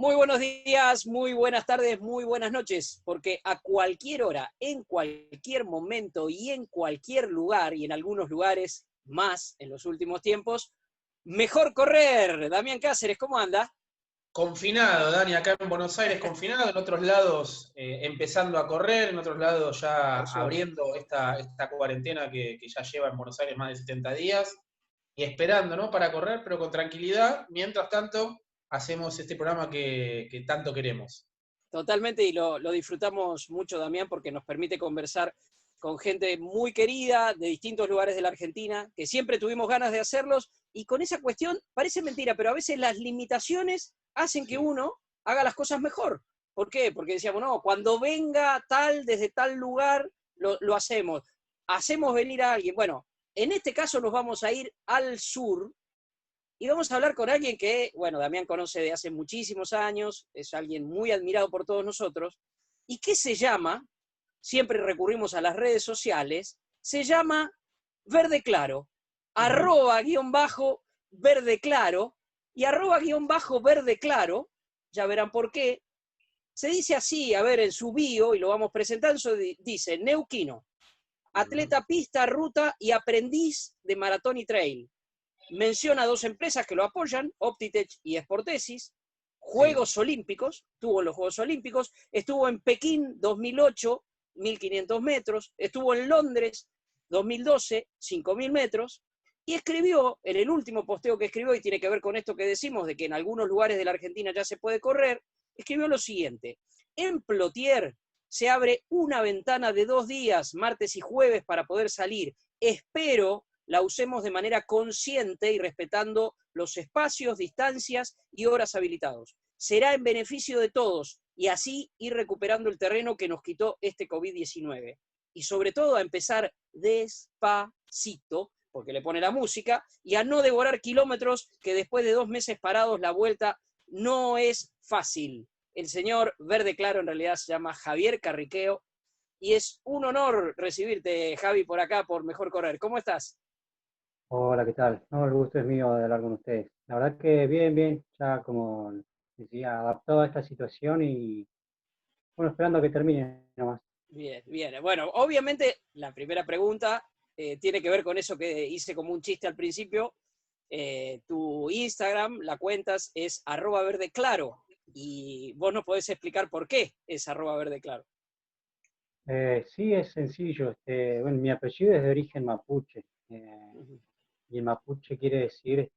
Muy buenos días, muy buenas tardes, muy buenas noches, porque a cualquier hora, en cualquier momento y en cualquier lugar, y en algunos lugares más en los últimos tiempos, mejor correr. Damián Cáceres, ¿cómo anda? Confinado, Dani, acá en Buenos Aires confinado, en otros lados empezando a correr, en otros lados ya Por suerte. abriendo esta cuarentena que ya lleva en Buenos Aires más de 70 días y esperando, ¿no? Para correr, pero con tranquilidad. Mientras tanto, hacemos este programa que tanto queremos. Totalmente, y lo disfrutamos mucho, Damián, porque nos permite conversar con gente muy querida de distintos lugares de la Argentina, que siempre tuvimos ganas de hacerlos, y con esa cuestión, parece mentira, pero a veces las limitaciones hacen que Sí. uno haga las cosas mejor. ¿Por qué? Porque decíamos, no, cuando venga tal, desde tal lugar, lo hacemos. Hacemos venir a alguien. Bueno, en este caso nos vamos a ir al sur, y vamos a hablar con alguien que, bueno, Damián conoce de hace muchísimos años, es alguien muy admirado por todos nosotros, y que se llama, siempre recurrimos a las redes sociales, se llama Verde Claro, Ujú. @_Verde Claro, y @Verde Claro, ya verán por qué, se dice así, a ver, en su bio, y lo vamos presentando, dice, neuquino, Ujú. atleta pista, ruta y aprendiz de maratón y trail. Menciona dos empresas que lo apoyan, Optitech y Sportesis. Sí. Juegos Olímpicos, estuvo en los Juegos Olímpicos, estuvo en Pekín 2008, 1500 metros, estuvo en Londres 2012, 5000 metros, y escribió, en el último posteo que escribió, y tiene que ver con esto que decimos, de que en algunos lugares de la Argentina ya se puede correr, escribió lo siguiente: en Plotier se abre una ventana de 2 días, martes y jueves, para poder salir. Espero la usemos de manera consciente y respetando los espacios, distancias y horas habilitados. Será en beneficio de todos y así ir recuperando el terreno que nos quitó este COVID-19. Y sobre todo a empezar despacito, porque le pone la música, y a no devorar kilómetros que después de 2 meses parados la vuelta no es fácil. El señor Verde Claro en realidad se llama Javier Carriqueo y es un honor recibirte, Javi, por acá, por Mejor Correr. ¿Cómo estás? Hola, ¿qué tal? No, el gusto es mío de hablar con ustedes. La verdad que bien, bien, ya como decía, adaptado a esta situación y bueno, esperando a que termine nomás. Bien, bien. Bueno, obviamente la primera pregunta tiene que ver con eso que hice como un chiste al principio. Tu Instagram, la cuentas, es @verdeclaro. Y vos nos podés explicar por qué es @verdeclaro. Sí, es sencillo. Bueno, mi apellido es de origen mapuche Ujú. y el mapuche quiere decir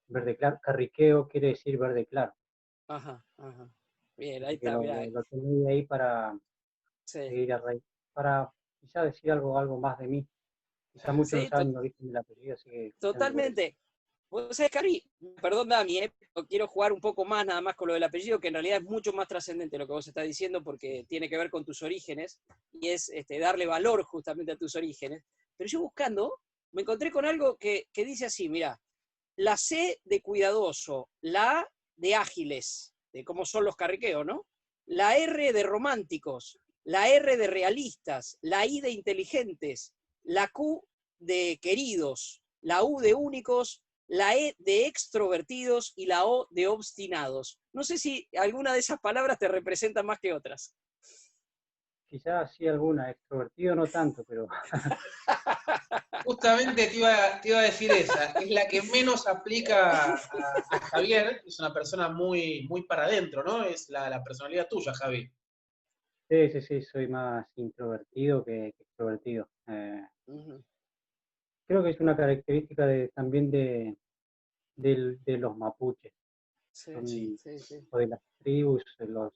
verde claro, carriqueo quiere decir verde claro. Ajá, ajá. Bien, ahí Así que está, mirá. lo tenía ahí para Sí, seguir a raíz, para quizá decir algo más de mí. Quizá muchos no sí, saben el origen del apellido, así que justamente por eso. totalmente. Vos sabés, Cari, perdón, Dami, pero quiero jugar un poco más nada más con lo del apellido, que en realidad es mucho más trascendente lo que vos estás diciendo, porque tiene que ver con tus orígenes, y es darle valor justamente a tus orígenes. Pero yo buscando, me encontré con algo que dice así, mira, la C de cuidadoso, la A de ágiles, de cómo son los carriqueos, ¿no? La R de románticos, la R de realistas, la I de inteligentes, la Q de queridos, la U de únicos, la E de extrovertidos y la O de obstinados. No sé si alguna de esas palabras te representa más que otras. Quizás sí alguna, extrovertido no tanto, pero Justamente te iba a decir esa, es la que menos aplica a Javier, es una persona muy para adentro, ¿no? Es la personalidad tuya, Javi. sí, sí, sí, soy más introvertido que extrovertido. Uh -huh. Creo que es una característica también de los mapuches, Sí, Sí. son, sí, sí. o de las tribus, los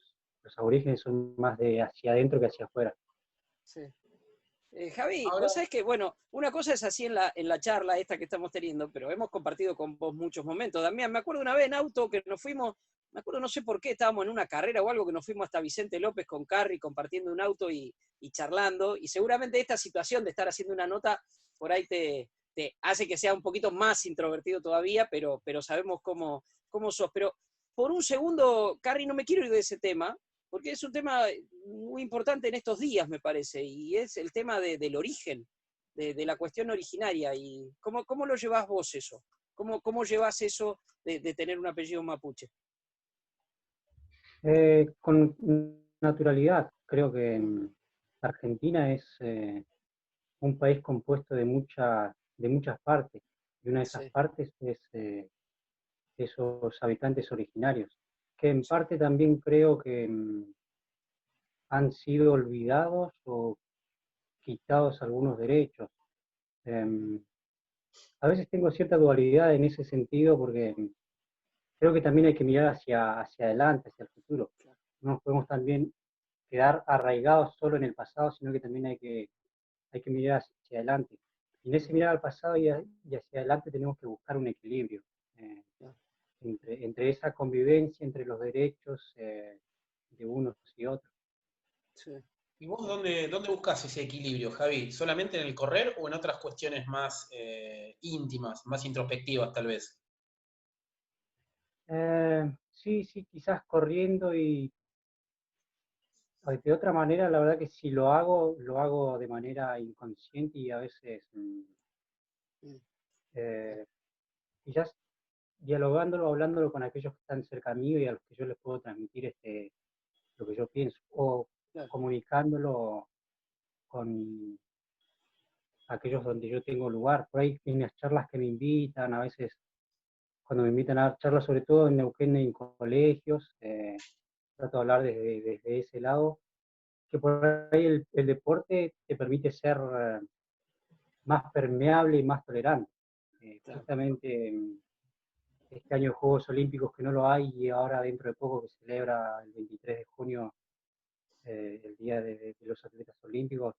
aborígenes son más de hacia adentro que hacia afuera. Sí. Javi, Ahora, vos sabés que, bueno, una cosa es así en la charla esta que estamos teniendo, pero hemos compartido con vos muchos momentos. También me acuerdo una vez en auto que nos fuimos, me acuerdo no sé por qué, estábamos en una carrera o algo, que nos fuimos hasta Vicente López con Carri compartiendo un auto y charlando, y seguramente esta situación de estar haciendo una nota por ahí te hace que sea un poquito más introvertido todavía, pero sabemos cómo sos. Pero por un segundo, Carri, no me quiero ir de ese tema, porque es un tema muy importante en estos días, me parece, y es el tema del origen, de la cuestión originaria. ¿Y cómo lo llevas vos eso? ¿Cómo llevas eso de tener un apellido mapuche? Con naturalidad, creo que Argentina es un país compuesto de muchas partes, y una de esas Sí, partes es esos habitantes originarios, que en sí, parte también creo que han sido olvidados o quitados algunos derechos. Em, a veces tengo cierta dualidad en ese sentido porque creo que también hay que mirar hacia adelante, hacia el futuro. claro. No nos podemos también quedar arraigados solo en el pasado, sino que también hay que mirar hacia adelante. Y en ese Ujú, mirar al pasado y hacia adelante tenemos que buscar un equilibrio eh, claro, entre esa convivencia, entre los derechos de unos y otros. sí. ¿Y vos dónde buscas ese equilibrio, Javi? ¿Solamente en el correr o en otras cuestiones más íntimas, más introspectivas tal vez? Sí, sí, quizás corriendo y de otra manera, la verdad que si lo hago de manera inconsciente y a veces Mm, eh, quizás dialogándolo, hablándolo con aquellos que están cerca mío y a los que yo les puedo transmitir lo que yo pienso, o claro. comunicándolo con aquellos donde yo tengo lugar. Por ahí en las charlas que me invitan, a veces cuando me invitan a dar charlas, sobre todo en Neuquén en colegios, trato de hablar desde ese lado, que por ahí el deporte te permite ser más permeable y más tolerante. Claro. Justamente este año de Juegos Olímpicos que no lo hay y ahora dentro de poco que se celebra el 23 de junio el Día de los Atletas Olímpicos,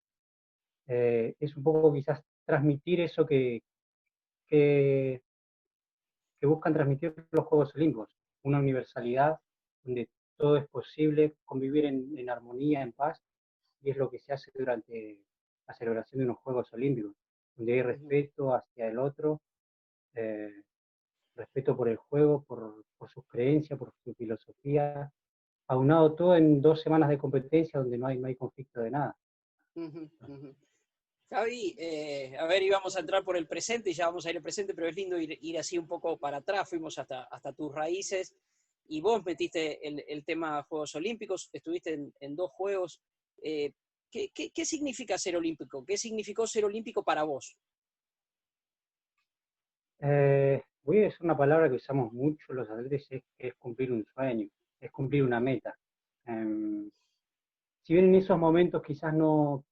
es un poco quizás transmitir eso que, que buscan transmitir los Juegos Olímpicos, una universalidad donde todo es posible, convivir en armonía, en paz, y es lo que se hace durante la celebración de unos Juegos Olímpicos, donde hay Ujú, respeto hacia el otro, eh, respeto por el juego, por sus creencias, por su filosofía, aunado todo en 2 semanas de competencia donde no hay conflicto de nada. ujú, ujú. Javi, a ver, íbamos a entrar por el presente y ya vamos a ir al presente, pero es lindo ir así un poco para atrás, fuimos hasta tus raíces y vos metiste el tema Juegos Olímpicos, estuviste en dos Juegos. ¿Qué significa ser olímpico? ¿Qué significó ser olímpico para vos? Voy a decir una palabra que usamos mucho los atletas, que es cumplir un sueño, es cumplir una meta. Eh, si bien en esos momentos quizás no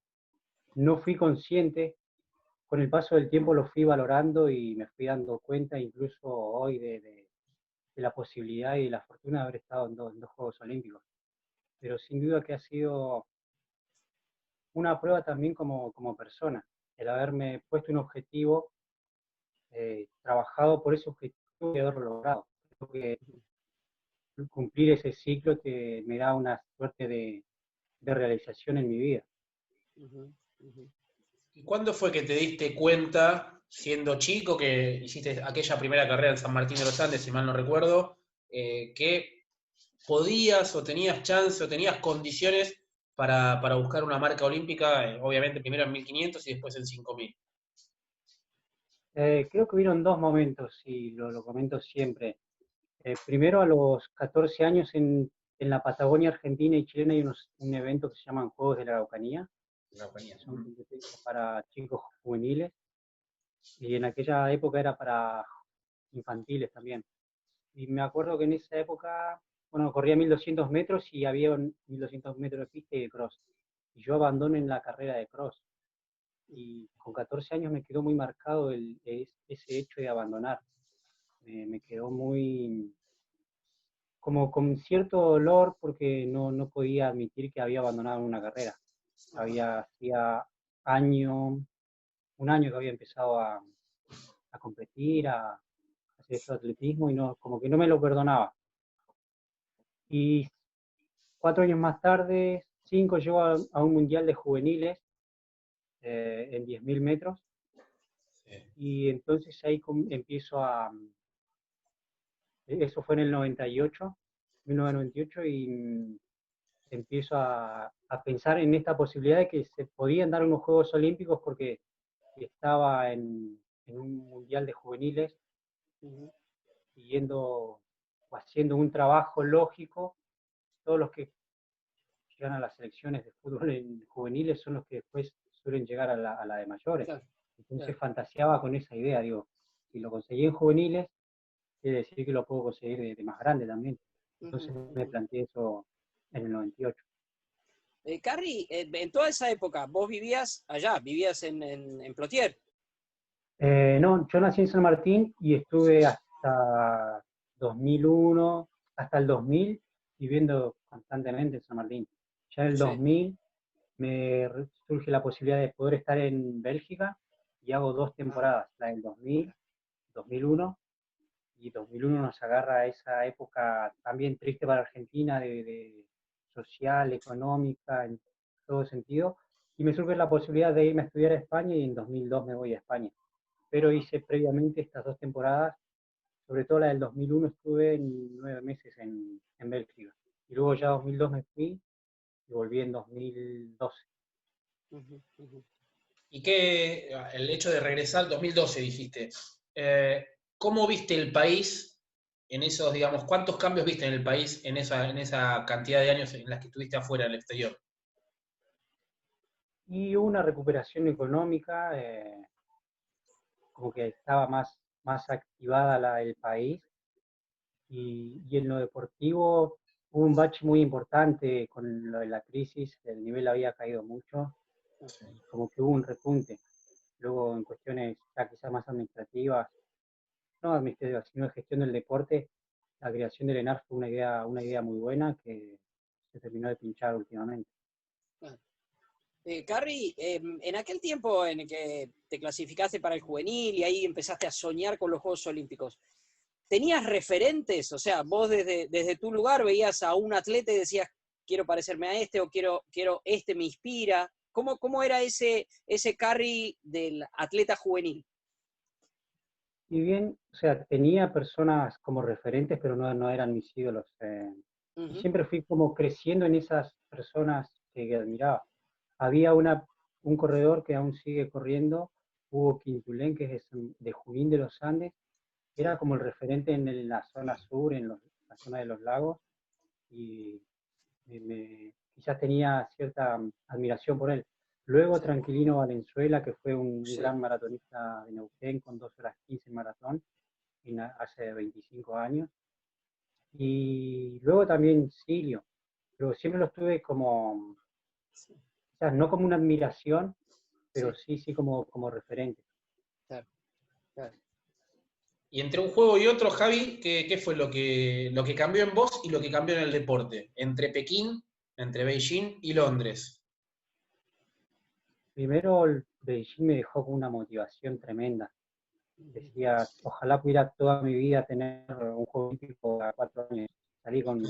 fui consciente, con el paso del tiempo lo fui valorando y me fui dando cuenta incluso hoy de la posibilidad y de la fortuna de haber estado en dos Juegos Olímpicos. Pero sin duda que ha sido una prueba también como persona, el haberme puesto un objetivo, trabajado por ese objetivo y haberlo logrado. Creo que cumplir ese ciclo me da una suerte de realización en mi vida. Ujú, ujú. ¿Y cuándo fue que te diste cuenta, siendo chico, que hiciste aquella primera carrera en San Martín de los Andes, si mal no recuerdo, que podías o tenías chance o tenías condiciones para buscar una marca olímpica, obviamente primero en 1500 y después en 5000? Creo que hubieron dos momentos y lo comento siempre. Primero, a los 14 años en la Patagonia Argentina y Chilena hay un evento que se llaman Juegos de la Araucanía, La compañía. que son competencias para chicos juveniles, y en aquella época era para infantiles también. Y me acuerdo que en esa época, bueno, corría 1200 metros y había 1200 metros de pista y de cross. Y yo abandono en la carrera de cross. Y con 14 años me quedó muy marcado ese hecho de abandonar. Me quedó muy, como con cierto dolor porque no podía admitir que había abandonado una carrera. Ajá. Hacía año, un año que había empezado a competir, a hacer esto de atletismo y no, como que no me lo perdonaba. Y 4 años más tarde, 5, llego a un mundial de juveniles en 10.000 metros Sí. y entonces ahí empiezo eso fue en el 98, 1998, y empiezo a pensar en esta posibilidad de que se podían dar unos Juegos Olímpicos porque estaba en un mundial de juveniles Ujú, siguiendo o haciendo un trabajo lógico todos los que llegan a las selecciones de fútbol en juveniles son los que después suelen llegar a la de mayores. Claro, Entonces claro. fantaseaba con esa idea, digo, si lo conseguí en juveniles, quiere decir que lo puedo conseguir de más grande también. Entonces Ujú, me ujú. planteé eso en el 98. Carrie, en toda esa época, vos vivías allá, vivías en Plotier. No, yo nací en San Martín y Sí. estuve hasta 2001, hasta el 2000, viviendo constantemente en San Martín. Ya en el Sí. 2000 surge la posibilidad de poder estar en Bélgica y hago 2 temporadas, la del 2000, 2001, y 2001 nos agarra esa época también triste para Argentina, de social, económica, en todo sentido, y me surge la posibilidad de irme a estudiar a España y en 2002 me voy a España. Pero hice previamente estas 2 temporadas, sobre todo la del 2001 estuve en 9 meses en Bélgica, y luego ya 2002 me fui y volví en 2012. Ujú, ujú. Y que el hecho de regresar al 2012, dijiste, ¿cómo viste el país en esos, digamos, cuántos cambios viste en el país en esa cantidad de años en las que estuviste afuera, en el exterior? Y hubo una recuperación económica, como que estaba más activada el país, y en lo deportivo hubo un bache muy importante con lo de la crisis, el nivel había caído mucho, y como que hubo un repunte. Luego en cuestiones ya quizás más administrativas, no administrativas, sino de gestión del deporte, la creación del ENAR fue una idea muy buena que se terminó de pinchar últimamente. Carrie, en aquel tiempo en el que te clasificaste para el juvenil y ahí empezaste a soñar con los Juegos Olímpicos, ¿tenías referentes? O sea, vos desde tu lugar veías a un atleta y decías, quiero parecerme a este o quiero este me inspira. ¿Cómo era ese Carrie del atleta juvenil? Y bien, o sea, tenía personas como referentes, pero no eran mis ídolos. Y Ujú. siempre fui como creciendo en esas personas que admiraba. Había un corredor que aún sigue corriendo, Hugo Quintulén, que es de Junín de los Andes, era Sí. como el referente en la zona sur, la zona de los lagos, y quizás tenía cierta admiración por él. Luego Sí. Tranquilino Valenzuela, que fue un Sí. gran maratonista de Neuquén con 2 horas 15 en maratón, hace 25 años. Y luego también Silio, pero siempre los tuve como, Sí. quizás no como una admiración, pero Sí. sí como referente. Claro, claro. Y entre un juego y otro, Javi, ¿qué fue lo que cambió en vos y lo que cambió en el deporte? Entre Pekín, entre Beijing y Londres. Primero, el Beijing me dejó con una motivación tremenda. Decía, ojalá pudiera toda mi vida tener un juego olímpico a 4 años. Salí con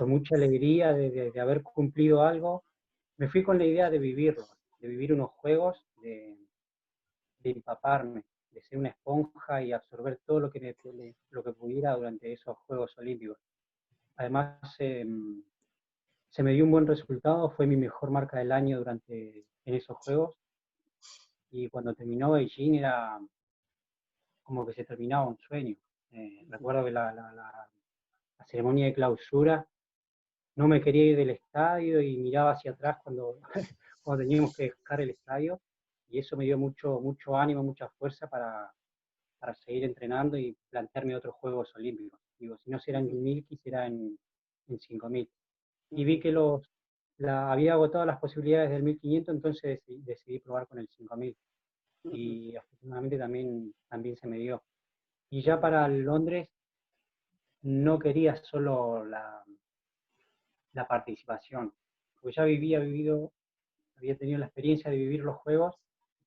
mucha alegría de haber cumplido algo. Me fui con la idea de vivirlo, de vivir unos juegos, de empaparme, de ser una esponja y absorber todo lo que pudiera durante esos Juegos Olímpicos. Además, se me dio un buen resultado, fue mi mejor marca del año en esos Juegos, y cuando terminó Beijing era como que se terminaba un sueño. Recuerdo que la ceremonia de clausura no me quería ir del estadio y miraba hacia atrás cuando, cuando teníamos que dejar el estadio, y eso me dio mucho ánimo, mucha fuerza para seguir entrenando y plantearme otros Juegos Olímpicos. Digo, si no será en 1000, quisiera en 5000. Y vi que había agotado las posibilidades del 1500, entonces decidí probar con el 5000. Y afortunadamente también se me dio. Y ya para Londres no quería solo la participación, porque ya había tenido la experiencia de vivir los Juegos,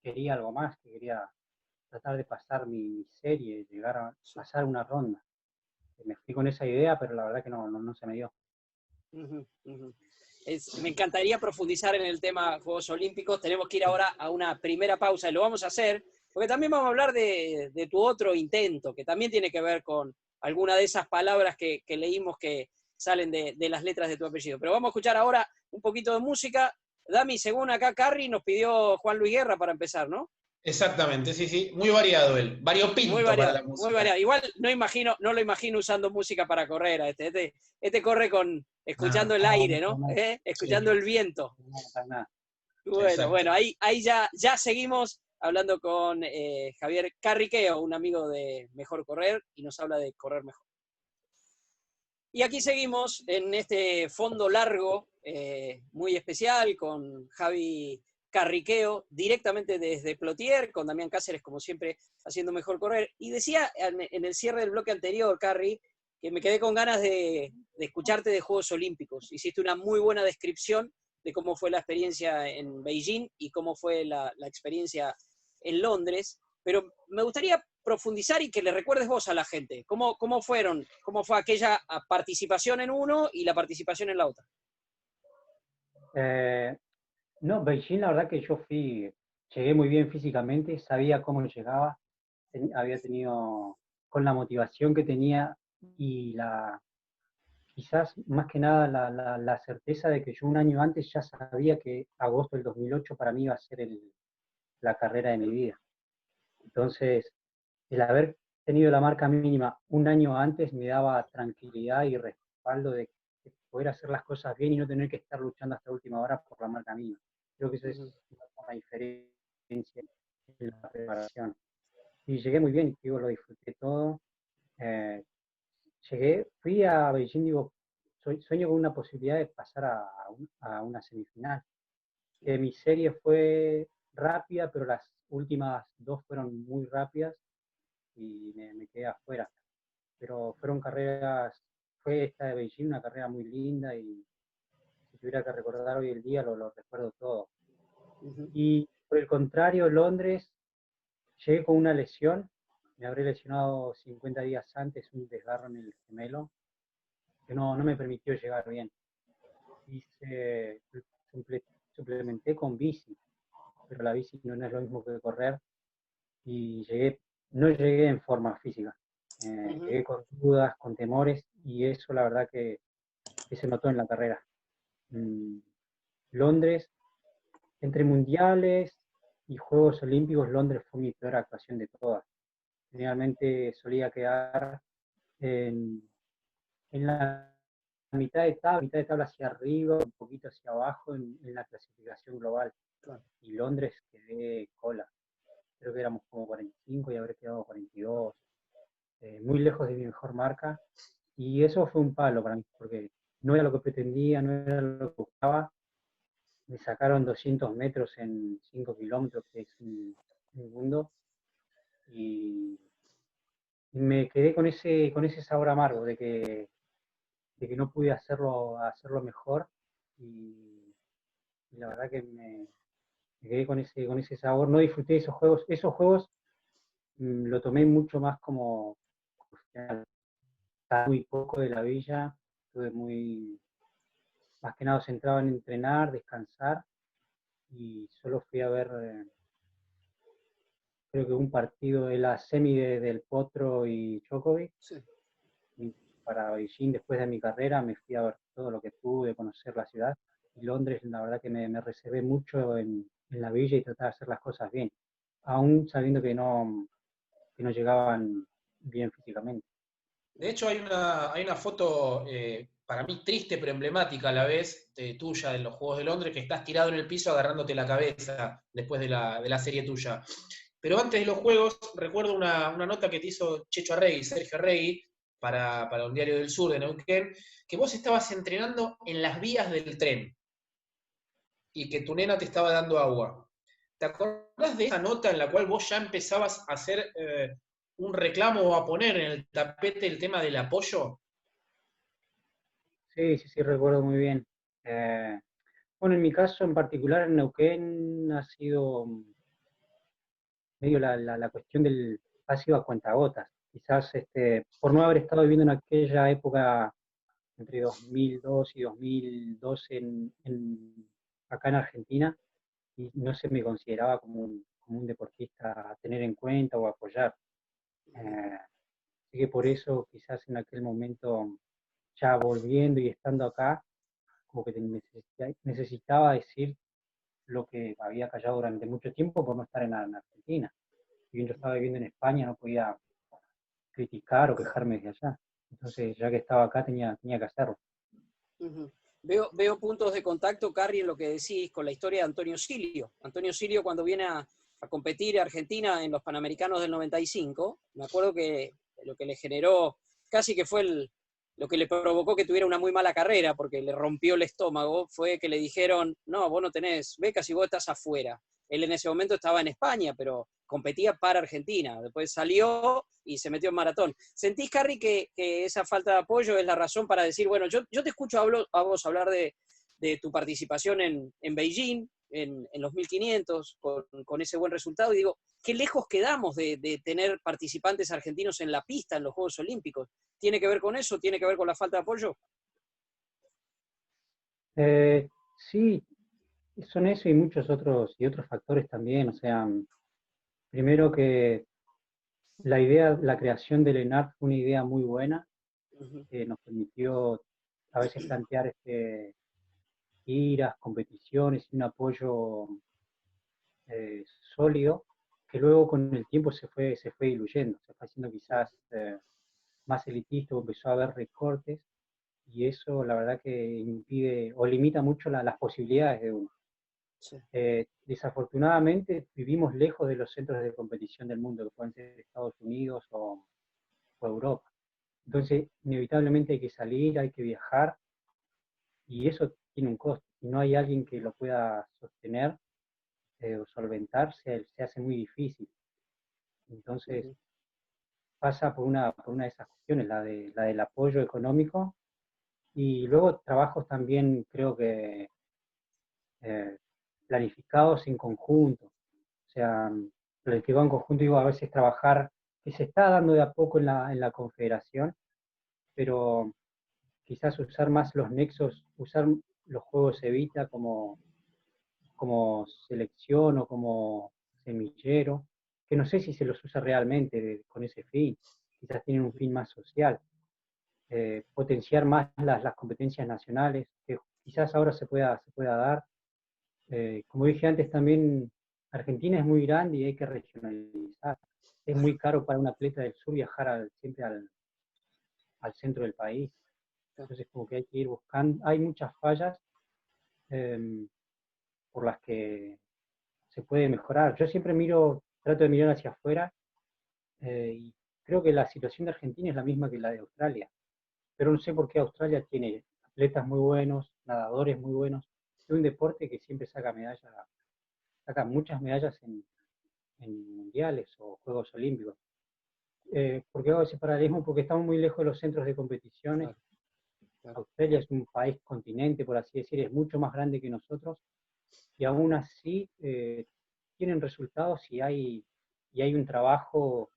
quería algo más, que quería tratar de pasar mi serie, llegar a pasar una ronda. Me fui con esa idea, pero la verdad que no se me dio. Ujú, ujú. Me encantaría profundizar en el tema Juegos Olímpicos. Tenemos que ir ahora a una primera pausa y lo vamos a hacer, porque también vamos a hablar de tu otro intento, que también tiene que ver con alguna de esas palabras que leímos que salen de las letras de tu apellido. Pero vamos a escuchar ahora un poquito de música. Dami, según acá Carrie, nos pidió Juan Luis Guerra para empezar, ¿no? Exactamente, sí, sí. Muy variado él. Muy Variopinto para variado, la muy música. variado. Igual no lo imagino usando música para correr a este corre escuchando Nada, el No, aire, no, ¿no? no, Escuchando el viento. no, para nada. Bueno, exacto. ahí ya seguimos hablando con Javier Carriqueo, un amigo de Mejor Correr, y nos habla de correr mejor. Y aquí seguimos en este fondo largo, muy especial, con Javi Carriqueo, directamente desde Plotier, con Damián Cáceres, como siempre, haciendo Mejor Correr. Y decía en el cierre del bloque anterior, Carri, que me quedé con ganas de escucharte de Juegos Olímpicos. Hiciste una muy buena descripción de cómo fue la experiencia en Beijing y cómo fue la experiencia en Londres, pero me gustaría profundizar y que le recuerdes vos a la gente. ¿Cómo fue aquella participación en uno y la participación en la otra? Eh, no, Beijing, la verdad que yo llegué muy bien físicamente, sabía cómo llegaba, había tenido, con la motivación que tenía y quizás más que nada la certeza de que yo un año antes ya sabía que agosto del 2008 para mí iba a ser la carrera de mi vida. Entonces, el haber tenido la marca mínima un año antes me daba tranquilidad y respaldo de poder hacer las cosas bien y no tener que estar luchando hasta última hora por la marca mínima. Creo que eso es Uh-huh. una diferencia en la preparación. Y llegué muy bien, digo, lo disfruté todo. Eh, fui a Beijing, digo, sueño con una posibilidad de pasar a una semifinal. Mi serie fue rápida, pero las últimas dos fueron muy rápidas y me quedé afuera. Pero fueron carreras, fue esta de Beijing una carrera muy linda y si tuviera que recordar hoy el día lo recuerdo todo. Uh-huh. Y por el contrario, Londres, llegué con una lesión, me habré lesionado 50 días antes, un desgarro en el gemelo, que no me permitió llegar bien. Hice, suple- suplementé con bici, pero la bici no es lo mismo que correr y no llegué en forma física. Uh-huh. Llegué con dudas, con temores y eso la verdad que se notó en la carrera. Mm, Londres, entre mundiales y Juegos Olímpicos, Londres fue mi peor actuación de todas. Generalmente solía quedar en, en la mitad de tabla hacia arriba, un poquito hacia abajo en la clasificación global. Claro. Y Londres quedé cola. Creo que éramos como 45 y habré quedado 42. Muy lejos de mi mejor marca. Y eso fue un palo para mí, porque no era lo que pretendía, no era lo que buscaba. Me sacaron 200 metros en 5 kilómetros, que es un mundo, y me quedé con ese sabor amargo de que no pude hacerlo mejor, y la verdad que me quedé con ese sabor, no disfruté esos juegos lo tomé mucho más como, estaba muy poco de la villa, estuve más que nada centrado en entrenar, descansar, y solo fui a ver creo que un partido de la semi del Potro y Djokovic. Sí. Y para Beijing, después de mi carrera, me fui a ver todo lo que pude, conocer la ciudad. Y Londres, la verdad que me reservé mucho en la villa y tratar de hacer las cosas bien, aún sabiendo que no llegaban bien físicamente. De hecho, hay una foto para mí triste pero emblemática a la vez tuya en los Juegos de Londres, que estás tirado en el piso agarrándote la cabeza después de la serie tuya. Pero antes de los Juegos, recuerdo una nota que te hizo Checho Arregui, Sergio Arregui, para un diario del sur de Neuquén, que vos estabas entrenando en las vías del tren y que tu nena te estaba dando agua. ¿Te acordás de esa nota en la cual vos ya empezabas a hacer un reclamo o a poner en el tapete el tema del apoyo? Sí, sí, sí, recuerdo muy bien. Eh, bueno, en mi caso en particular en Neuquén ha sido medio la cuestión ha sido a cuentagotas. Quizás por no haber estado viviendo en aquella época entre 2002 y 2012 acá en Argentina, y no se me consideraba como un deportista a tener en cuenta o apoyar. Así que por eso quizás en aquel momento, ya volviendo y estando acá, como que necesitaba decir lo que había callado durante mucho tiempo por no estar en Argentina. Si bien yo estaba viviendo en España, no podía criticar o quejarme desde allá. Entonces, ya que estaba acá, tenía que hacerlo. Ujú. Veo puntos de contacto, Carrie, en lo que decís con la historia de Antonio Silio. Antonio Silio, cuando viene a competir a Argentina en los Panamericanos del 95, me acuerdo que lo que le generó, casi que fue lo que le provocó que tuviera una muy mala carrera, porque le rompió el estómago, fue que le dijeron, no, vos no tenés becas y vos estás afuera. Él en ese momento estaba en España, pero competía para Argentina. Después salió y se metió en maratón. ¿Sentís, Carrie, que esa falta de apoyo es la razón para decir, bueno, yo te escucho a vos hablar de tu participación en Beijing, en los 1500, con ese buen resultado, y digo, qué lejos quedamos de tener participantes argentinos en la pista en los Juegos Olímpicos? ¿Tiene que ver con eso? ¿Tiene que ver con la falta de apoyo? Sí, son eso y muchos otros factores también. O sea, primero que la creación del ENART fue una idea muy buena, Uh-huh. que nos permitió a veces plantear giras, competiciones y un apoyo sólido, que luego con el tiempo se fue diluyendo, se fue haciendo quizás más elitista, empezó a haber recortes, y eso la verdad que impide o limita mucho las posibilidades de uno. Sí. Desafortunadamente vivimos lejos de los centros de competición del mundo, que pueden ser Estados Unidos o Europa. Entonces, inevitablemente hay que salir, hay que viajar, y eso tiene un costo. Si no hay alguien que lo pueda sostener o solventar, se hace muy difícil. Entonces, Uh-huh. pasa por una de esas cuestiones, la del apoyo económico, y luego trabajos también creo que eh, planificados en conjunto. O sea, planificado en conjunto, digo, a veces trabajar, que se está dando de a poco en la confederación, pero quizás usar más los nexos, usar los juegos Evita como selección o como semillero, que no sé si se los usa realmente con ese fin, quizás tienen un fin más social. Potenciar más las competencias nacionales, que quizás ahora se pueda dar. Como dije antes, también Argentina es muy grande y hay que regionalizar. Es muy caro para un atleta del sur viajar siempre al centro del país. Entonces, como que hay que ir buscando. Hay muchas fallas eh, por las que se puede mejorar. Yo siempre trato de mirar hacia afuera y creo que la situación de Argentina es la misma que la de Australia. Pero no sé por qué Australia tiene atletas muy buenos, nadadores muy buenos. Es un deporte que siempre saca muchas medallas en mundiales o Juegos Olímpicos. ¿Por qué hago ese paralelismo? Porque estamos muy lejos de los centros de competiciones. Claro, claro. Australia es un país continente, por así decir, es mucho más grande que nosotros, y aún así tienen resultados y hay un trabajo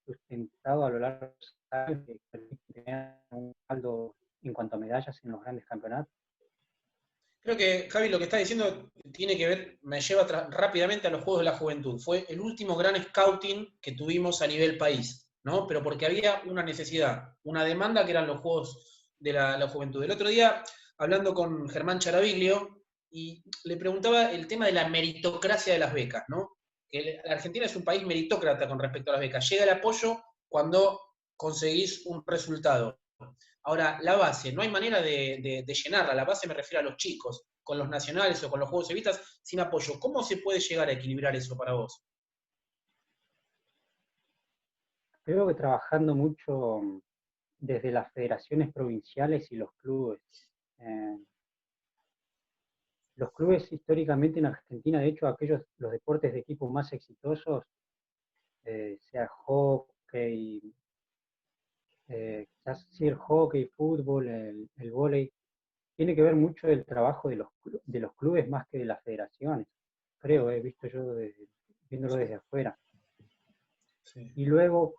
sustentado a lo largo de los años que permite tener un saldo en cuanto a medallas en los grandes campeonatos. Creo que, Javi, lo que está diciendo tiene que ver, me lleva rápidamente a los Juegos de la Juventud. Fue el último gran scouting que tuvimos a nivel país, ¿no? Pero porque había una necesidad, una demanda que eran los Juegos de la Juventud. El otro día, hablando con Germán Charaviglio, y le preguntaba el tema de la meritocracia de las becas, ¿no? Que la Argentina es un país meritócrata con respecto a las becas. Llega el apoyo cuando conseguís un resultado. Ahora, la base, no hay manera de llenarla. La base me refiero a los chicos, con los nacionales o con los Juegos Evitas, sin apoyo. ¿Cómo se puede llegar a equilibrar eso para vos? Creo que trabajando mucho desde las federaciones provinciales y los clubes. Eh, los clubes históricamente en Argentina, de hecho, los deportes de equipo más exitosos, sea hockey, quizás sí el hockey, fútbol, el vóley, tiene que ver mucho del trabajo de los clubes más que de las federaciones, creo, he visto yo viéndolo desde afuera. Sí. Y luego,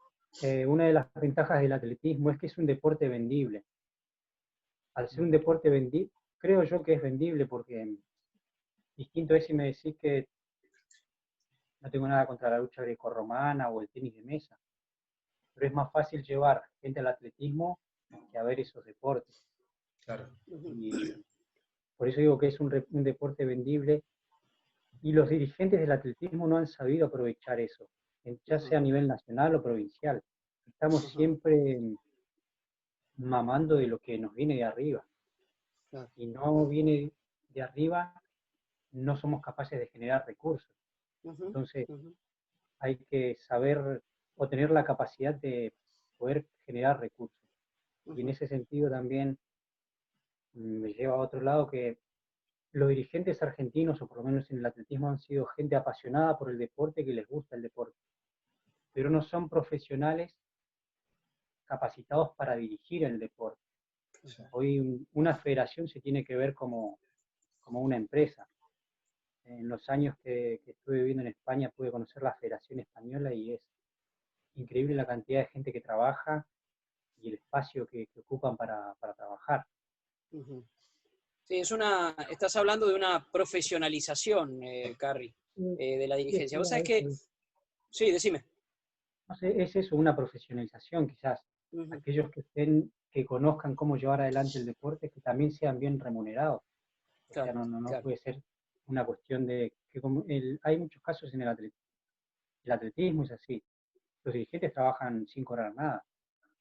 una de las ventajas del atletismo es que es un deporte vendible. Al ser un deporte vendible, creo yo que es vendible porque distinto es si me decís que no tengo nada contra la lucha grecorromana o el tenis de mesa, pero es más fácil llevar gente al atletismo que a ver esos deportes. Claro. Y por eso digo que es un deporte vendible Y los dirigentes del atletismo no han sabido aprovechar eso, ya sea a nivel nacional o provincial. Estamos siempre mamando de lo que nos viene de arriba. Y no viene de arriba, no somos capaces de generar recursos. Entonces, hay que saber o tener la capacidad de poder generar recursos. Y en ese sentido también me lleva a otro lado que los dirigentes argentinos, o por lo menos en el atletismo, han sido gente apasionada por el deporte, que les gusta el deporte, pero no son profesionales capacitados para dirigir el deporte. Hoy una federación se tiene que ver como una empresa. En los años que estuve viviendo en España pude conocer la Federación Española y es increíble la cantidad de gente que trabaja y el espacio que ocupan para trabajar. Sí, estás hablando de una profesionalización, Carry, de la dirigencia. ¿Vos sabés que? Sí, decime. No sé, es eso, una profesionalización quizás. Aquellos que conozcan cómo llevar adelante el deporte, que también sean bien remunerados. Claro, O sea, no claro. puede ser una cuestión de que hay muchos casos en el atletismo es así. Los dirigentes trabajan sin cobrar nada.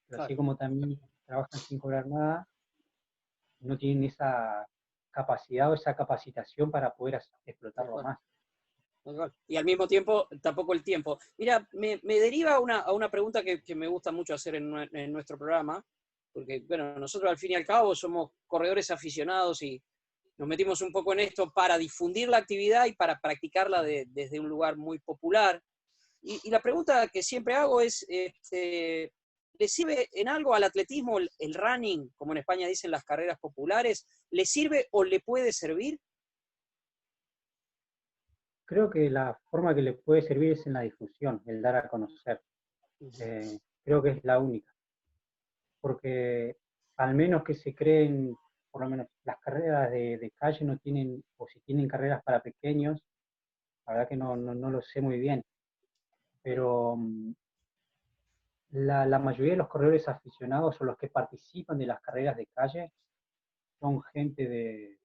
Pero Claro. así como también trabajan sin cobrar nada, no tienen esa capacidad o esa capacitación para poder explotarlo más. Y al mismo tiempo, tampoco el tiempo. Mira, me deriva a una pregunta que me gusta mucho hacer en nuestro programa, porque, bueno, nosotros al fin y al cabo somos corredores aficionados y nos metimos un poco en esto para difundir la actividad y para practicarla desde un lugar muy popular. Y la pregunta que siempre hago es, ¿le sirve en algo al atletismo el running, como en España dicen las carreras populares? ¿Le sirve o le puede servir? Creo que la forma que le puede servir es en la difusión, el dar a conocer. Creo que es la única. Porque al menos que se creen, por lo menos las carreras de calle no tienen, o si tienen carreras para pequeños, la verdad que no lo sé muy bien. Pero la mayoría de los corredores aficionados o los que participan de las carreras de calle son gente de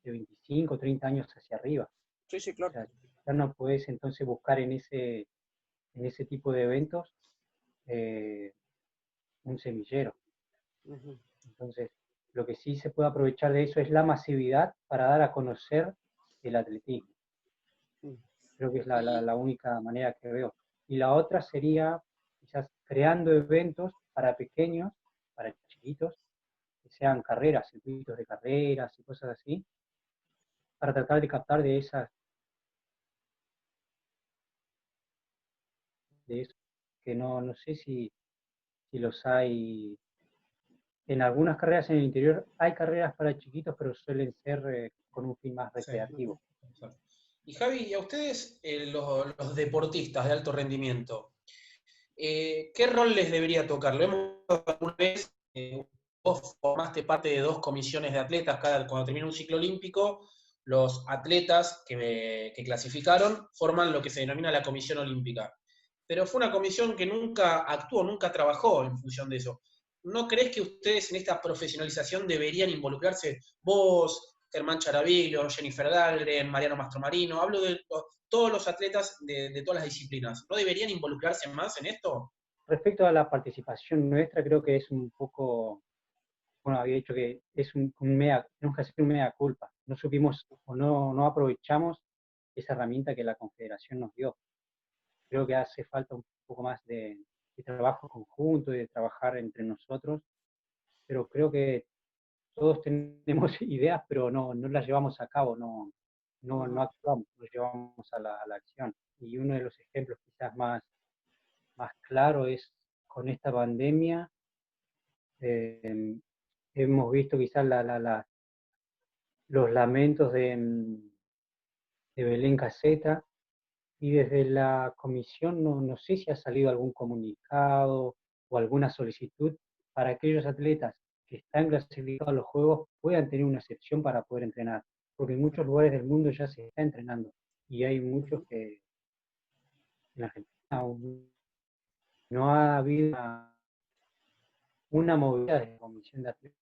25, 30 años hacia arriba. Sí, sí, claro. O sea, ya no puedes entonces buscar en ese tipo de eventos un semillero. Entonces, lo que sí se puede aprovechar de eso es la masividad para dar a conocer el atletismo. Creo que es la única manera que veo. Y la otra sería quizás creando eventos para pequeños, para chiquitos, que sean carreras, circuitos de carreras y cosas así, para tratar de captar de eso, que no sé si los hay. En algunas carreras en el interior hay carreras para chiquitos, pero suelen ser con un fin más recreativo. Sí. Y Javi, ¿y a ustedes, los deportistas de alto rendimiento, qué rol les debería tocar? Lo hemos visto alguna vez, vos formaste parte de 2 comisiones de atletas, cuando termina un ciclo olímpico, los atletas que clasificaron forman lo que se denomina la comisión olímpica. Pero fue una comisión que nunca actuó, nunca trabajó en función de eso. ¿No crees que ustedes en esta profesionalización deberían involucrarse? Vos, Germán Charaviglio, Jennifer Dahlgren, Mariano Mastromarino, hablo de todos los atletas de todas las disciplinas. ¿No deberían involucrarse más en esto? Respecto a la participación nuestra, creo que es un poco, bueno, había dicho que es tenemos que hacer un mea culpa. No supimos o no aprovechamos esa herramienta que la Confederación nos dio. Creo que hace falta un poco más de trabajo conjunto y de trabajar entre nosotros, pero creo que todos tenemos ideas, pero no las llevamos a cabo, no actuamos, no llevamos a la acción. Y uno de los ejemplos quizás más claro es con esta pandemia. Hemos visto quizás los lamentos de Belén Caseta, y desde la comisión no sé si ha salido algún comunicado o alguna solicitud para aquellos atletas que están clasificados a los Juegos puedan tener una excepción para poder entrenar, porque en muchos lugares del mundo ya se está entrenando y hay muchos que en Argentina no ha habido una movida de la comisión de atletas,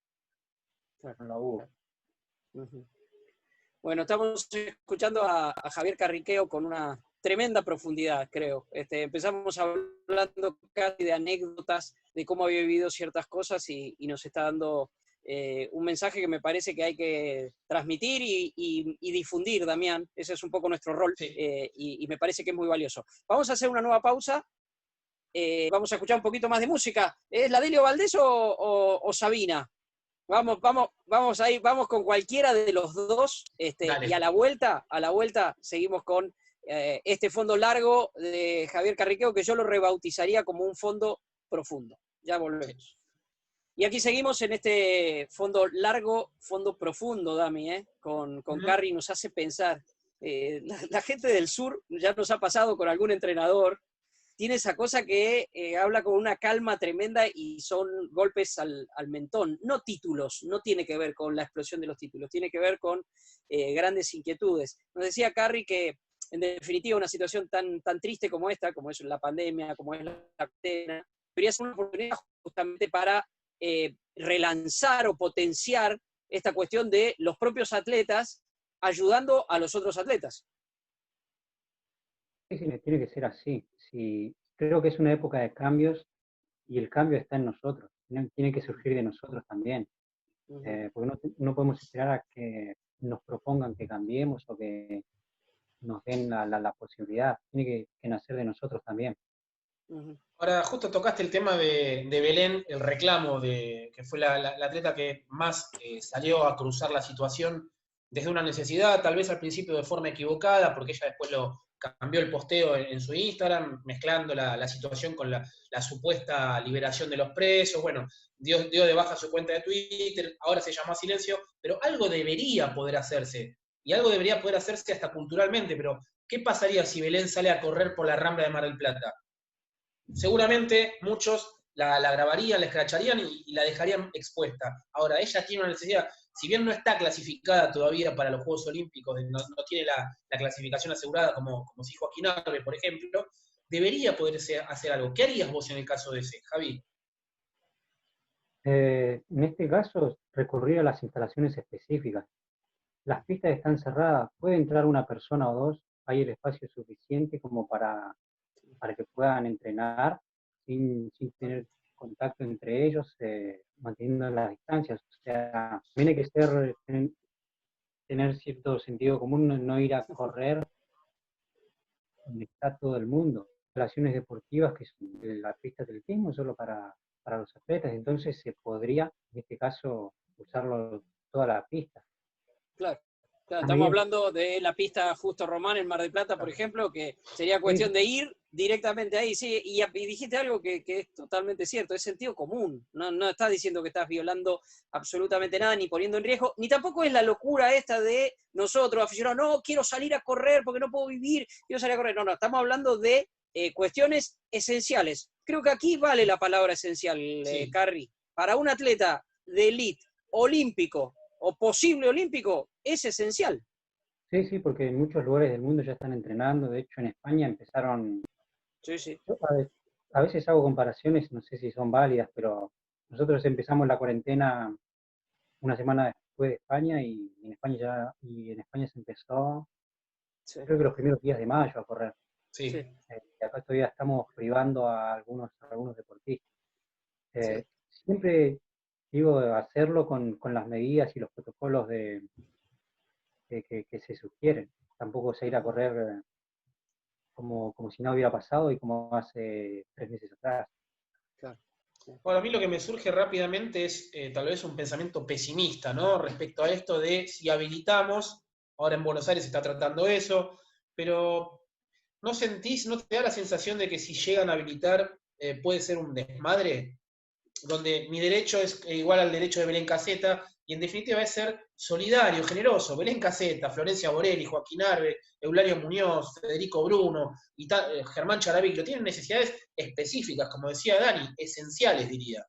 no la hubo. Bueno, estamos escuchando a Javier Carriqueo con una tremenda profundidad, creo. Empezamos hablando casi de anécdotas, de cómo había vivido ciertas cosas y nos está dando un mensaje que me parece que hay que transmitir y difundir, Damián. Ese es un poco nuestro rol Sí. y me parece que es muy valioso. Vamos a hacer una nueva pausa. Vamos a escuchar un poquito más de música. ¿Es la Delio Valdés o Sabina? Vamos ahí, vamos con cualquiera de los dos, Dale. y a la vuelta seguimos con este fondo largo de Javier Carriqueo, que yo lo rebautizaría como un fondo profundo. Ya volvemos. Y aquí seguimos en este fondo largo, fondo profundo, Dami, con Carri, nos hace pensar. La gente del sur ya nos ha pasado con algún entrenador, tiene esa cosa que habla con una calma tremenda y son golpes al mentón, no títulos, no tiene que ver con la explosión de los títulos, tiene que ver con grandes inquietudes. Nos decía Carri que, en definitiva, una situación tan triste como esta, como es la pandemia, como es la cuarentena, debería ser una oportunidad justamente para relanzar o potenciar esta cuestión de los propios atletas ayudando a los otros atletas. Sí, tiene que ser así. Sí, creo que es una época de cambios y el cambio está en nosotros. Tiene que surgir de nosotros también. Porque no podemos esperar a que nos propongan que cambiemos o que nos den la posibilidad. Tiene que nacer de nosotros también. Ahora, justo tocaste el tema de Belén, el reclamo, que fue la atleta que más salió a cruzar la situación desde una necesidad, tal vez al principio de forma equivocada, porque ella después lo cambió el posteo en su Instagram, mezclando la situación con la supuesta liberación de los presos. Bueno, dio de baja su cuenta de Twitter, ahora se llama a silencio, pero algo debería poder hacerse, y algo debería poder hacerse hasta culturalmente, pero ¿qué pasaría si Belén sale a correr por la Rambla de Mar del Plata? Seguramente muchos la grabarían, la escracharían y la dejarían expuesta. Ahora, ella tiene una necesidad, si bien no está clasificada todavía para los Juegos Olímpicos, no tiene la clasificación asegurada como si Joaquín Arbe, por ejemplo, debería poder hacer algo. ¿Qué harías vos en el caso de ese, Javi? En este caso, recurrir a las instalaciones específicas. Las pistas están cerradas, puede entrar una persona o dos, hay el espacio suficiente como para que puedan entrenar sin tener contacto entre ellos, manteniendo las distancias. O sea, tiene que tener cierto sentido común, no ir a correr donde está todo el mundo. Relaciones deportivas, que son la pista de atletismo, solo para los atletas, entonces se podría, en este caso, usarlo toda la pista. Claro. Estamos hablando de la pista Justo Román en Mar del Plata, por ejemplo, que sería cuestión de ir directamente ahí, sí, y dijiste algo que es totalmente cierto, es sentido común, no estás diciendo que estás violando absolutamente nada, ni poniendo en riesgo, ni tampoco es la locura esta de nosotros, aficionados, no, quiero salir a correr porque no puedo vivir, quiero salir a correr, no, estamos hablando de cuestiones esenciales. Creo que aquí vale la palabra esencial, Sí. Carri. Para un atleta de elite, olímpico, o posible olímpico, es esencial. Sí, porque en muchos lugares del mundo ya están entrenando, de hecho en España empezaron... Sí. A veces hago comparaciones, no sé si son válidas, pero nosotros empezamos la cuarentena una semana después de España y en España se empezó, creo que los primeros días de mayo a correr. Sí. Y acá todavía estamos privando a algunos deportistas. Siempre digo hacerlo con las medidas y los protocolos que se sugieren. Tampoco se ir a correr como si no hubiera pasado y como hace 3 meses atrás. Claro. Bueno, a mí lo que me surge rápidamente es tal vez un pensamiento pesimista, ¿no? Respecto a esto de si habilitamos, ahora en Buenos Aires se está tratando eso, pero ¿no te da la sensación de que si llegan a habilitar puede ser un desmadre? Donde mi derecho es igual al derecho de Belén Caseta, y en definitiva es ser solidario, generoso. Belén Caseta, Florencia Borelli, Joaquín Arbe, Eulalio Muñoz, Federico Bruno, y Germán Charaviclo, tienen necesidades específicas, como decía Dani, esenciales, diría.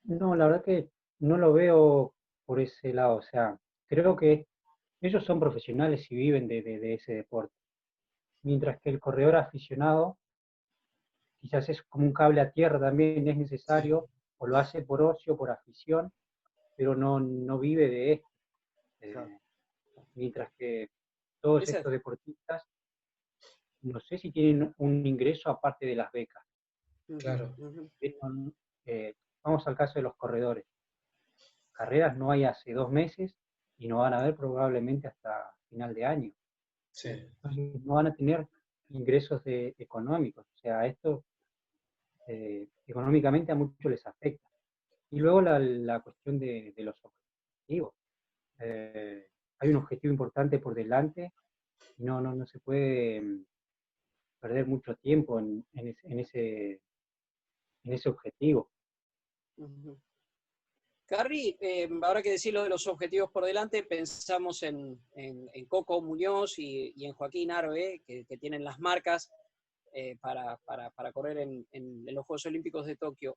No, la verdad que no lo veo por ese lado. O sea, creo que ellos son profesionales y viven de ese deporte. Mientras que el corredor aficionado quizás es como un cable a tierra también, es necesario, Sí. o lo hace por ocio, por afición, pero no vive de esto. Claro. mientras que todos Esa- estos deportistas, no sé si tienen un ingreso aparte de las becas. Ujú, Claro. ujú. Vamos al caso de los corredores. Carreras no hay hace 2 meses y no van a haber probablemente hasta final de año. Sí. Entonces no van a tener ingresos económicos. O sea, esto económicamente a muchos les afecta. Y luego la cuestión de los objetivos. Hay un objetivo importante por delante y no se puede perder mucho tiempo en ese objetivo. Ujú. Carrie, ahora que decís lo de los objetivos por delante, pensamos en Coco Muñoz y en Joaquín Arbe, que tienen las marcas para correr en los Juegos Olímpicos de Tokio.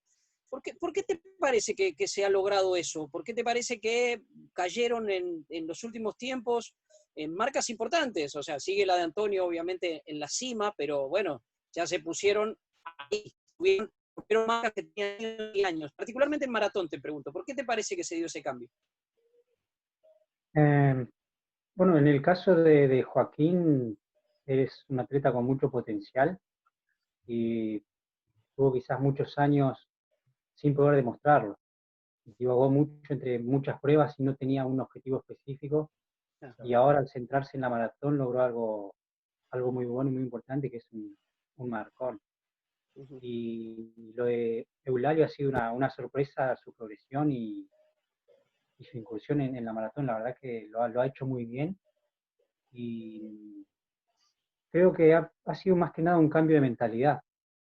¿Por qué te parece que se ha logrado eso? ¿Por qué te parece que cayeron en los últimos tiempos en marcas importantes? O sea, sigue la de Antonio obviamente en la cima, pero bueno, ya se pusieron ahí, tuvieron marcas que tenían 10 años. Particularmente en maratón, te pregunto, ¿por qué te parece que se dio ese cambio? Eh, bueno, en el caso de Joaquín, es un atleta con mucho potencial y tuvo quizás muchos años sin poder demostrarlo. Divagó mucho entre muchas pruebas y no tenía un objetivo específico. Y ahora al centrarse en la maratón logró algo muy bueno y muy importante, que es un marcón. Ujú. Y lo de Eulalio ha sido una sorpresa su progresión y su incursión en la maratón. La verdad que lo ha hecho muy bien y creo que ha sido más que nada un cambio de mentalidad,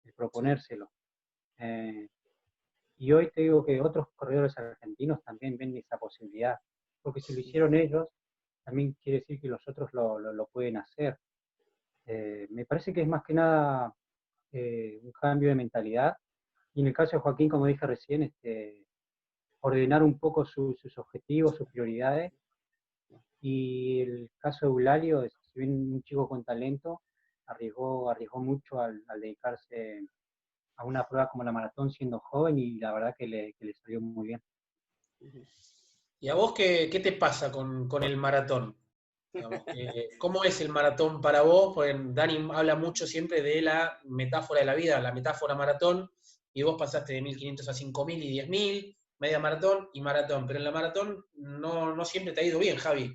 el Sí. proponérselo. Eh, y hoy te digo que otros corredores argentinos también ven esa posibilidad, porque si lo hicieron ellos, también quiere decir que los otros lo pueden hacer. Me parece que es más que nada un cambio de mentalidad. Y en el caso de Joaquín, como dije recién, ordenar un poco sus objetivos, sus prioridades. Y el caso de Eulalio, si bien un chico con talento, arriesgó mucho al dedicarse a una prueba como la maratón siendo joven y la verdad que le salió muy bien. Ujú. ¿Y a vos qué te pasa con el maratón? Digamos, ¿cómo es el maratón para vos? Porque Dani habla mucho siempre de la metáfora de la vida, la metáfora maratón, y vos pasaste de 1500 a 5000 y 10.000, media maratón y maratón, pero en la maratón no siempre te ha ido bien, Javi.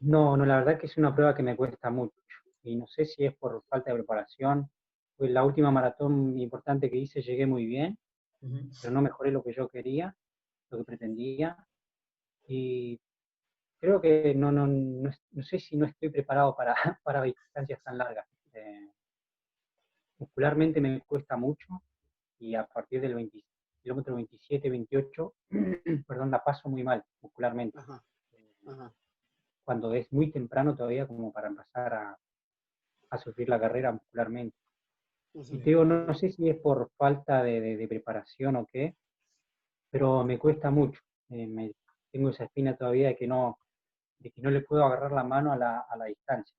No, la verdad que es una prueba que me cuesta mucho. Y no sé si es por falta de preparación. Pues la última maratón importante que hice llegué muy bien, Ujú. pero no mejoré lo que yo quería, lo que pretendía. Y creo que no sé si no estoy preparado para, para distancias tan largas. Muscularmente me cuesta mucho y a partir del kilómetro 27, 28, perdón, la paso muy mal muscularmente. Ajá, ajá. Cuando es muy temprano todavía como para empezar a sufrir la carrera muscularmente. Y Ujú, te digo, no ujú. sé si es por falta de preparación o qué, pero me cuesta mucho. Tengo esa espina todavía de que no le puedo agarrar la mano a la distancia.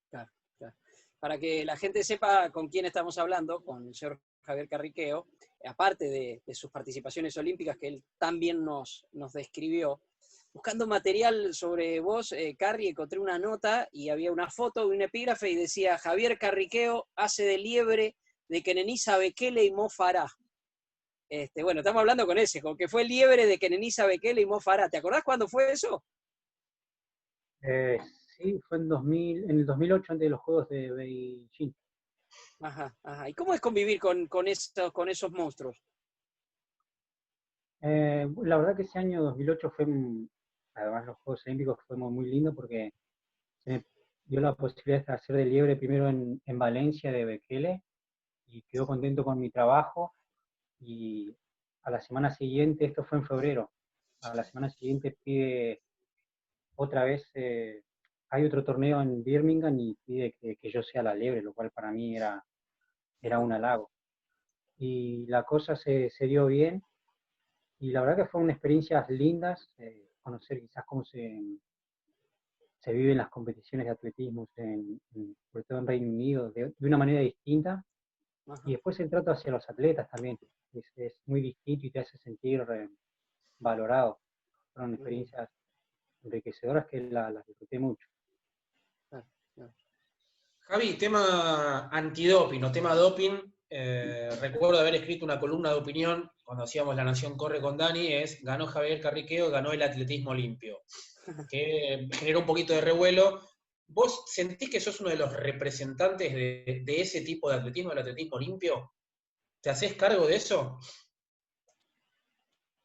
Claro, claro. Para que la gente sepa con quién estamos hablando, con el señor Javier Carriqueo, aparte de sus participaciones olímpicas que él también nos describió, buscando material sobre vos, Carri, encontré una nota y había una foto de un epígrafe y decía: Javier Carriqueo hace de liebre de Kenenisa Bekele y Mo Farah. Bueno, estamos hablando con ese, con que fue liebre de Kenenisa Bekele y Mo Farah. ¿Te acordás cuándo fue eso? Eh, sí, fue en el 2008, antes de los Juegos de Beijing. Ajá, ajá. ¿Y cómo es convivir con esos monstruos? La verdad que ese año 2008 además los Juegos Olímpicos, fue muy lindo porque se me dio la posibilidad de hacer de liebre primero en Valencia de Bekele y quedó contento con mi trabajo y a la semana siguiente, esto fue en febrero, a la semana siguiente pide otra vez, hay otro torneo en Birmingham y pide que yo sea la liebre, lo cual para mí era un halago. Y la cosa se dio bien y la verdad que fueron experiencias lindas, conocer quizás cómo se viven las competiciones de atletismo, sobre todo en Reino Unido, de una manera distinta. Y Ajá. después el trato hacia los atletas también es muy distinto y te hace sentir valorado. Fueron Ujú. experiencias enriquecedoras que las disfruté mucho. Javi, tema antidoping o tema doping, recuerdo haber escrito una columna de opinión cuando hacíamos La Nación Corre con Dani, ganó Javier Carriqueo, ganó el atletismo limpio, que generó un poquito de revuelo. ¿Vos sentís que sos uno de los representantes de ese tipo de atletismo, el atletismo limpio? ¿Te hacés cargo de eso?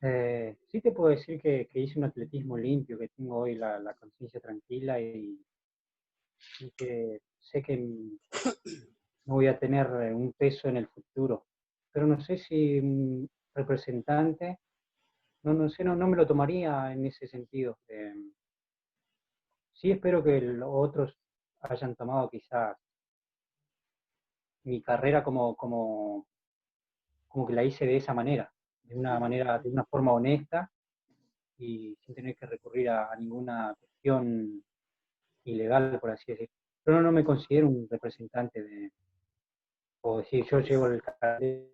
Sí te puedo decir que hice un atletismo limpio, que tengo hoy la conciencia tranquila y que sé que no voy a tener un peso en el futuro. Pero no sé si representante, no sé, no me lo tomaría en ese sentido. Sí espero que otros hayan tomado quizás mi carrera como que la hice de esa manera, de una forma honesta y sin tener que recurrir a ninguna cuestión ilegal, por así decirlo. Pero no me considero un representante o decir, yo llevo el cartel.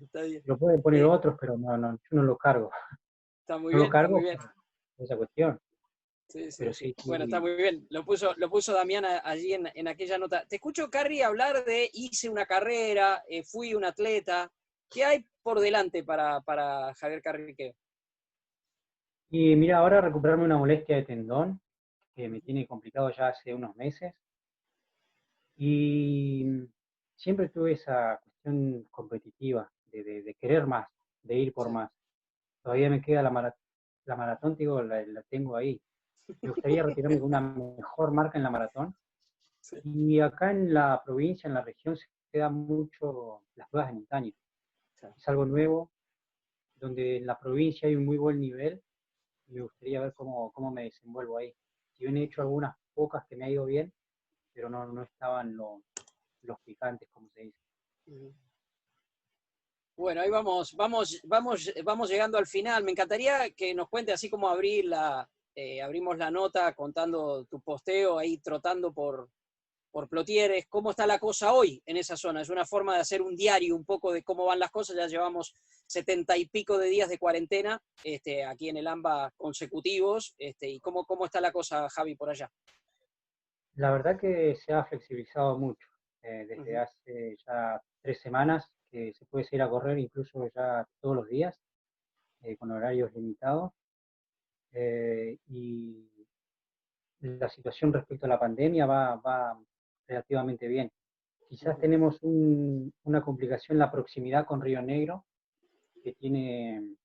Está bien. Lo pueden poner otros, pero yo no lo cargo. Está muy No lo bien, está muy cargo bien. por esa cuestión. Sí, sí, Pero sí. sí, Bueno, está muy bien. Lo puso Damián allí en aquella nota. Te escucho, Carrie, hablar de hice una carrera, fui un atleta. ¿Qué hay por delante para Javier Carriqueo? y mira, ahora recuperarme una molestia de tendón que me tiene complicado ya hace unos meses. Y siempre tuve esa cuestión competitiva de querer más, de ir por Sí. más. Todavía me queda la maratón, te digo, la tengo ahí. Me gustaría retirarme con una mejor marca en la maratón. Sí. Y acá en la provincia, en la región, se da mucho las pruebas de montaña. Sí. Es algo nuevo, donde en la provincia hay un muy buen nivel y me gustaría ver cómo me desenvuelvo ahí. Si bien he hecho algunas pocas que me ha ido bien, pero no estaban los picantes, como se dice. Bueno, ahí vamos llegando al final. Me encantaría que nos cuente, así como abrimos la nota contando tu posteo ahí trotando por Plotieres, cómo está la cosa hoy en esa zona. Es una forma de hacer un diario un poco de cómo van las cosas. Ya llevamos 70 y pico de días de cuarentena aquí en el AMBA consecutivos. ¿Y cómo está la cosa, Javi, por allá? La verdad que se ha flexibilizado mucho. Desde Uh-huh. hace ya 3 semanas que se puede salir a correr incluso ya todos los días, con horarios limitados. Y la situación respecto a la pandemia va relativamente bien. Quizás Uh-huh. tenemos una complicación en la proximidad con Río Negro, que tiene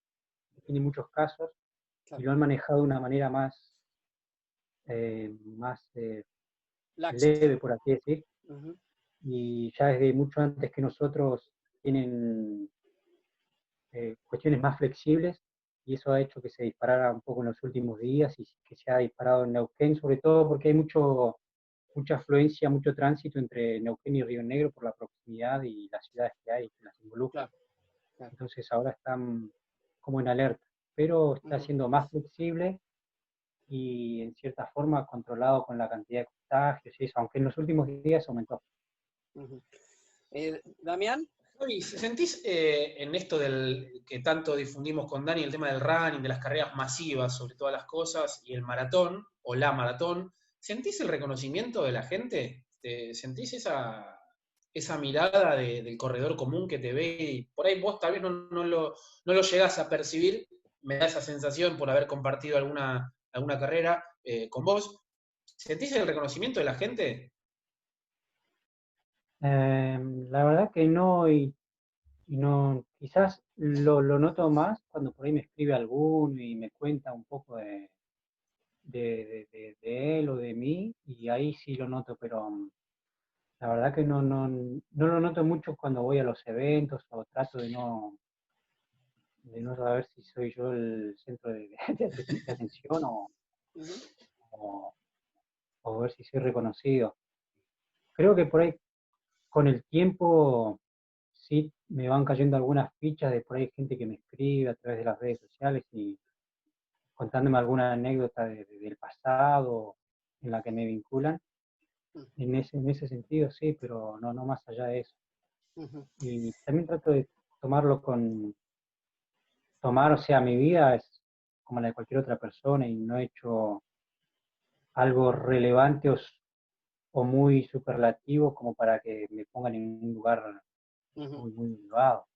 muchos casos, y Claro. lo han manejado de una manera más Laxa. leve, por así decir, Uh-huh. y ya desde mucho antes que nosotros tienen cuestiones más flexibles, y eso ha hecho que se disparara un poco en los últimos días y que se ha disparado en Neuquén, sobre todo porque hay mucha afluencia, mucho tránsito entre Neuquén y Río Negro por la proximidad y las ciudades que hay, que las involucran. Claro. Claro. Entonces ahora están como en alerta, pero está Uh-huh. siendo más flexible y en cierta forma controlado con la cantidad de contagios y eso, aunque en los últimos días aumentó. Uh-huh. Damián. Javi, ¿sentís en esto que tanto difundimos con Dani, el tema del running, de las carreras masivas sobre todas las cosas, y el maratón, o la maratón, ¿sentís el reconocimiento de la gente? ¿Sentís esa mirada del corredor común que te ve y por ahí vos tal vez no lo llegás a percibir? Me da esa sensación por haber compartido alguna carrera con vos. ¿Sentís el reconocimiento de la gente? La verdad que no, y no, quizás lo noto más cuando por ahí me escribe alguno y me cuenta un poco de él o de mí, y ahí sí lo noto, pero la verdad que no lo noto mucho cuando voy a los eventos o trato de no saber si soy yo el centro de atención Uh-huh. o, o ver si soy reconocido. Creo que por ahí con el tiempo sí me van cayendo algunas fichas de por ahí gente que me escribe a través de las redes sociales y contándome alguna anécdota del pasado en la que me vinculan. En ese sentido sí, pero no más allá de eso. Uh-huh. Y también trato de tomar, o sea, mi vida es como la de cualquier otra persona y no he hecho algo relevante o muy superlativo como para que me pongan en un lugar muy elevado.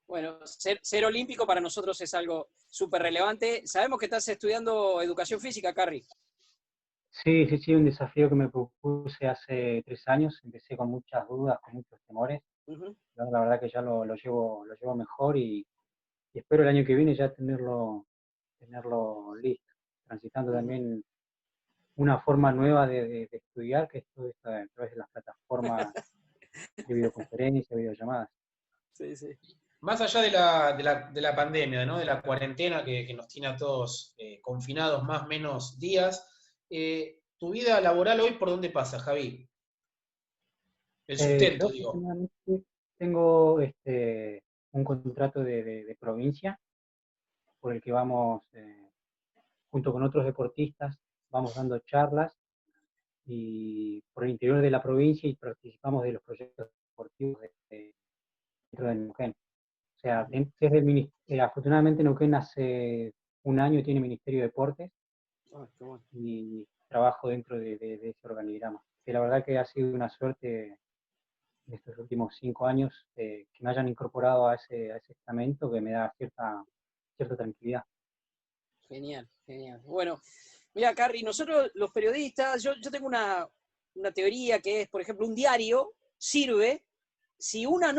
Bueno, ser olímpico para nosotros es algo súper relevante. Sabemos que estás estudiando educación física, Carry. Sí, un desafío que me propuse hace 3 años. Empecé con muchas dudas, con muchos temores. Ahora la verdad que ya lo llevo mejor y espero el año que viene ya tenerlo listo. Transitando también una forma nueva de estudiar, que es todo esto a través de las plataformas de videoconferencia, videollamadas. Sí, sí. Más allá de la pandemia, ¿no? De la cuarentena que nos tiene a todos confinados más o menos días, ¿tu vida laboral hoy por dónde pasa, Javi? El Yo sustento, digo. afortunadamente tengo un contrato de provincia por el que vamos, junto con otros deportistas, vamos dando charlas y por el interior de la provincia y participamos de los proyectos deportivos dentro de Neuquén. O sea, afortunadamente Neuquén hace un año tiene Ministerio de Deportes y trabajo dentro de ese organigrama. Que la verdad que ha sido una suerte en estos últimos 5 años que me hayan incorporado a ese estamento que me da cierta tranquilidad. Genial, genial. Bueno, mira, Carry, nosotros los periodistas, yo tengo una teoría que es, por ejemplo, un diario sirve si una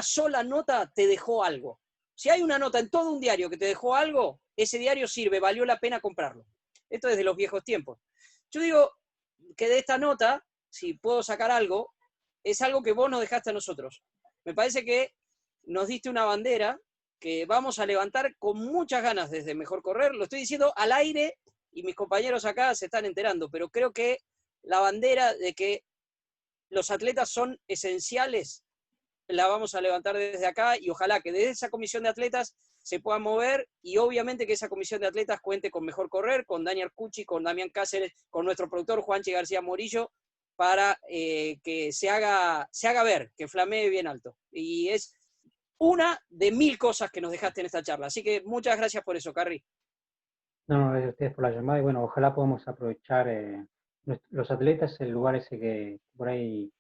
sola nota te dejó algo. Si hay una nota en todo un diario que te dejó algo, ese diario sirve, valió la pena comprarlo. Esto es de los viejos tiempos. Yo digo que de esta nota, si puedo sacar algo, es algo que vos nos dejaste a nosotros. Me parece que nos diste una bandera que vamos a levantar con muchas ganas desde Mejor Correr. Lo estoy diciendo al aire y mis compañeros acá se están enterando, pero creo que la bandera de que los atletas son esenciales la vamos a levantar desde acá y ojalá que desde esa comisión de atletas se pueda mover y obviamente que esa comisión de atletas cuente con Mejor Correr, con Daniel Cucci, con Damián Cáceres, con nuestro productor Juanchi García Morillo, para que se haga ver, que flamee bien alto. Y es una de 1000 cosas que nos dejaste en esta charla. Así que muchas gracias por eso, Carry. No, gracias a ustedes por la llamada y bueno, ojalá podamos aprovechar los atletas, el lugar ese que por ahí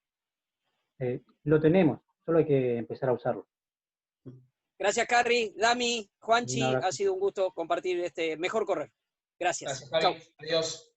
lo tenemos, solo hay que empezar a usarlo. Gracias, Carry, Dami, Un Juanchi, abrazo. ha sido un gusto compartir este Mejor Correr. Gracias. Gracias, Javi. Chau. Adiós.